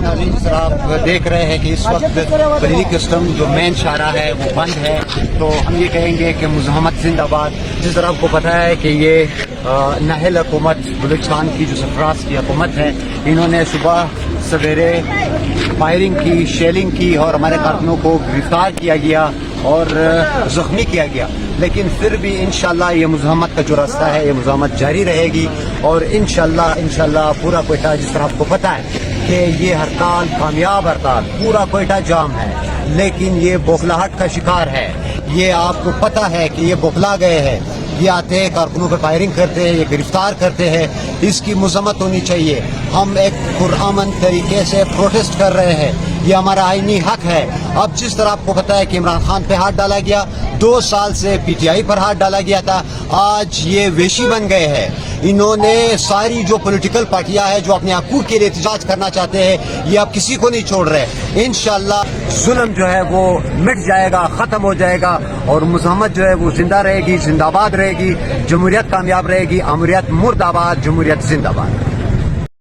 ناظرین جس طرح آپ دیکھ رہے ہیں کہ اس وقت بریلی کسٹم جو مین شاہراہ ہے وہ بند ہے، تو ہم یہ کہیں گے کہ مزاحمت زندہ باد۔ جس طرح آپ کو پتہ ہے کہ یہ نااہل حکومت بلوچستان کی جو سرفراز کی حکومت ہے، انہوں نے صبح سویرے فائرنگ کی، شیلنگ کی اور ہمارے کارکنوں کو گرفتار کیا گیا اور زخمی کیا گیا، لیکن پھر بھی انشاءاللہ یہ مزاحمت کا جو راستہ ہے یہ مزاحمت جاری رہے گی، اور انشاءاللہ پورا کوئٹہ، جس طرح آپ کو پتہ ہے کہ یہ ہڑتال کامیاب ہڑتال، پورا کوئٹہ جام ہے، لیکن یہ بوکھلاہٹ کا شکار ہے۔ یہ آپ کو پتہ ہے کہ یہ بوکھلا گئے ہیں، یہ آتے ہیں کارکنوں پر فائرنگ کرتے ہیں، یہ گرفتار کرتے ہیں، اس کی مذمت ہونی چاہیے۔ ہم ایک پرامن طریقے سے پروٹیسٹ کر رہے ہیں، یہ ہمارا آئینی حق ہے۔ اب جس طرح آپ کو پتہ ہے کہ عمران خان پہ ہاتھ ڈالا گیا، 2 سال سے پی ٹی آئی پر ہاتھ ڈالا گیا تھا، آج یہ ویشی بن گئے ہیں۔ انہوں نے ساری جو پولیٹیکل پارٹیاں ہیں جو اپنے حقوق کے لیے احتجاج کرنا چاہتے ہیں، یہ اب کسی کو نہیں چھوڑ رہے۔ انشاءاللہ ظلم جو ہے وہ مٹ جائے گا، ختم ہو جائے گا، اور مزاحمت جو ہے وہ زندہ رہے گی، زندہ باد رہے گی، جمہوریت کامیاب رہے گی۔ امریت مرد آباد، جمہوریت زندہ باد۔